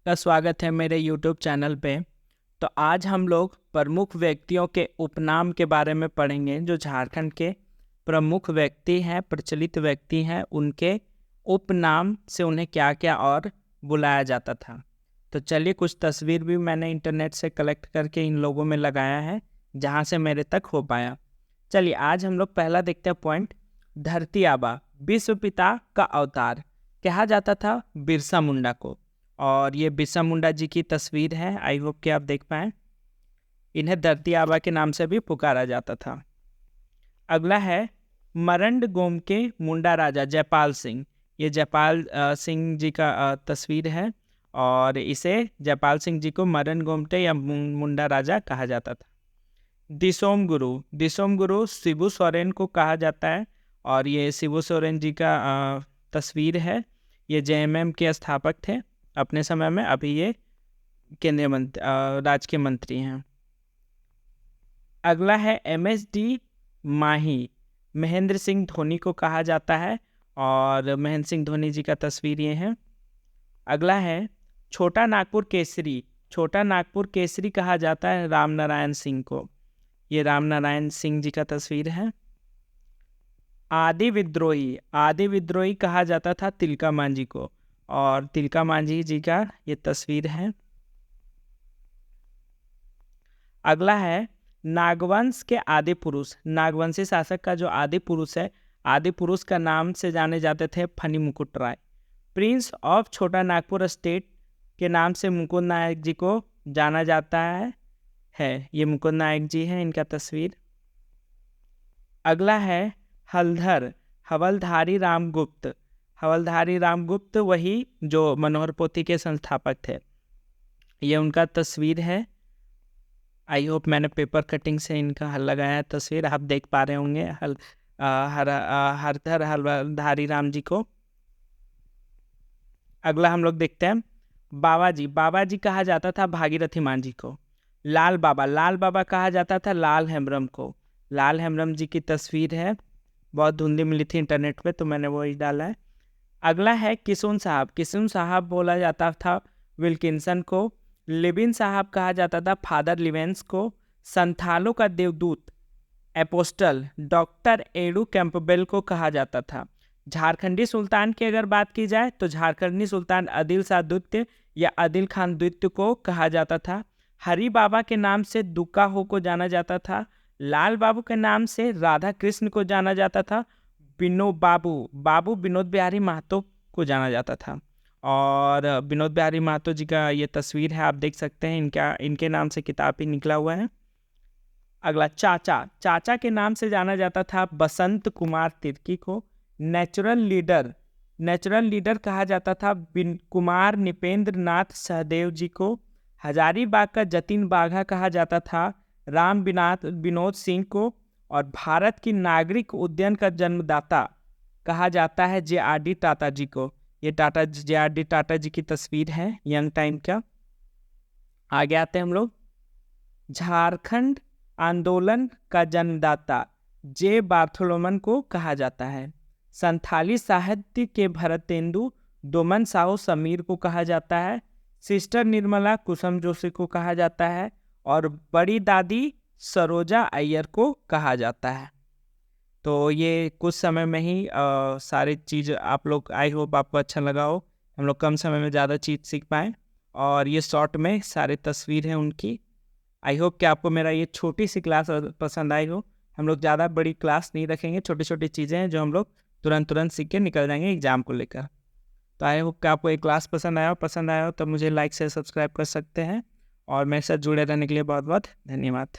का स्वागत है मेरे YouTube चैनल पे। तो आज हम लोग प्रमुख व्यक्तियों के उपनाम के बारे में पढ़ेंगे। जो झारखंड के प्रमुख व्यक्ति हैं, प्रचलित व्यक्ति हैं, उनके उपनाम से उन्हें क्या क्या और बुलाया जाता था। तो चलिए, कुछ तस्वीर भी मैंने इंटरनेट से कलेक्ट करके इन लोगों में लगाया है जहाँ से मेरे तक हो पाया। चलिए, आज हम लोग पहला देखते हैं पॉइंट। धरती आबा, विश्व पिता का अवतार कहा जाता था बिरसा मुंडा को, और ये बिरसा मुंडा जी की तस्वीर है। आई होप कि आप देख पाएँ। इन्हें धरती आबा के नाम से भी पुकारा जाता था। अगला है मरंड गोम के मुंडा राजा जयपाल सिंह। ये जयपाल सिंह जी का तस्वीर है, और इसे जयपाल सिंह जी को मरंड गोमटे या मुंडा राजा कहा जाता था। दिसोम गुरु शिबू सोरेन को कहा जाता है, और ये शिबू सोरेन जी का तस्वीर है। ये जेएमएम के स्थापक थे अपने समय में, अभी ये केंद्रीय मंत्री, राज्य के मंत्री हैं। अगला है एमएसडी माही, महेंद्र सिंह धोनी को कहा जाता है, और महेंद्र सिंह धोनी जी का तस्वीर ये है। अगला है छोटा नागपुर केसरी कहा जाता है राम नारायण सिंह को। ये राम नारायण सिंह जी का तस्वीर है। आदि विद्रोही कहा जाता था तिलका मांझी को, और तिलका मांझी जी का ये तस्वीर है। अगला है नागवंश के आदि पुरुष, नागवंशी शासक का जो आदि पुरुष है, आदि पुरुष का नाम से जाने जाते थे फनी मुकुट राय। प्रिंस ऑफ छोटा नागपुर स्टेट के नाम से मुकुंद नायक जी को जाना जाता है। ये मुकुंद नायक जी हैं, इनका तस्वीर। अगला है हवलधारी रामगुप्त, वही जो मनोहर पोथी के संस्थापक थे। ये उनका तस्वीर है। आई होप मैंने पेपर कटिंग से इनका हल लगाया तस्वीर, आप देख पा रहे होंगे हवलधारी राम जी को। अगला हम लोग देखते हैं बाबा जी कहा जाता था भागीरथी मांझी को। लाल बाबा कहा जाता था लाल हेम्ब्रम को। लाल हेम्ब्रम जी की तस्वीर है, बहुत धुंधली मिली थी इंटरनेट पे तो मैंने वही डाला है। अगला है किशुन साहब बोला जाता था विल्किंसन को। लिबिन साहब कहा जाता था फादर लिवेंस को। संथालों का देवदूत एपोस्टल डॉक्टर एडू कैंपबेल को कहा जाता था। झारखंडी सुल्तान की अगर बात की जाए तो झारखंडी सुल्तान आदिल शाह द्वितीय या आदिल खान द्वितीय को कहा जाता था। हरि बाबा के नाम से दुक्का हो को जाना जाता था। लाल बाबू के नाम से राधा कृष्ण को जाना जाता था। बाबू विनोद बिहारी महतो को जाना जाता था, और विनोद बिहारी महतो जी का ये तस्वीर है, आप देख सकते हैं। इनके नाम से किताब भी निकला हुआ है। अगला चाचा के नाम से जाना जाता था बसंत कुमार तिर्की को। नेचुरल लीडर कहा जाता था कुमार निपेंद्र नाथ सहदेव जी को। हजारीबाग का जतिन बाघा कहा जाता था राम विनोद सिंह को। और भारत की नागरिक उड्डयन का जन्मदाता कहा जाता है जे.आर.डी. टाटा जी को। ये जे.आर.डी. टाटा जी की तस्वीर है यंग टाइम का। आगे आते हैं हम लोग। झारखंड आंदोलन का जन्मदाता जे बार्थोलोमन को कहा जाता है। संथाली साहित्य के भरतेंदु दोमन साहू समीर को कहा जाता है। सिस्टर निर्मला कुसुम जोशी को कहा जाता है, और बड़ी दादी सरोजा अय्यर को कहा जाता है। तो ये कुछ समय में ही सारी चीज़ आप लोग, आई होप आपको अच्छा लगा हो। हम लोग कम समय में ज़्यादा चीज़ सीख पाएँ, और ये शॉर्ट में सारे तस्वीर हैं उनकी। आई होप कि आपको मेरा ये छोटी सी क्लास पसंद आई हो। हम लोग ज़्यादा बड़ी क्लास नहीं रखेंगे, छोटी छोटी चीज़ें हैं जो हम लोग तुरंत सीख के निकल जाएंगे एग्ज़ाम को लेकर। तो आई होप कि आपको ये क्लास पसंद आया हो तो मुझे लाइक से सब्सक्राइब कर सकते हैं, और मेरे साथ जुड़े रहने के लिए बहुत बहुत धन्यवाद।